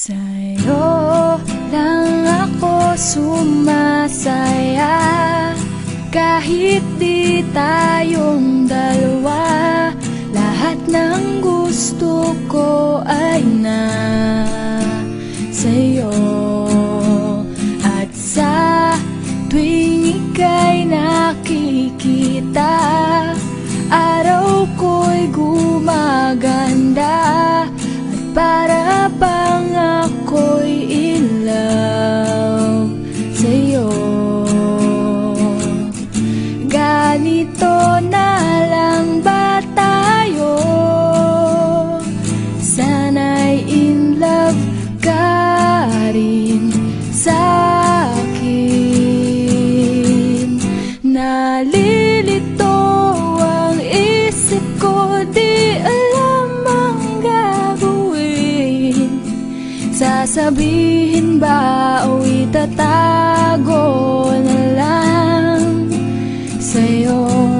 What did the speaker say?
Sa'yo lang ako sumasaya, kahit di tayong dalawa. Lahat ng gusto ko ay na sa'yo. At sa tuwing ika'y nakikita, araw ko'y gumaganda. At para bang ako'y in love sa'yo. Ganito na lang ba tayo? Sana'y in love ka rin sa'kin. Nalilito ang isip ko, di alam ang gagawin. Sasabihin ba o itatago na lang sa'yo?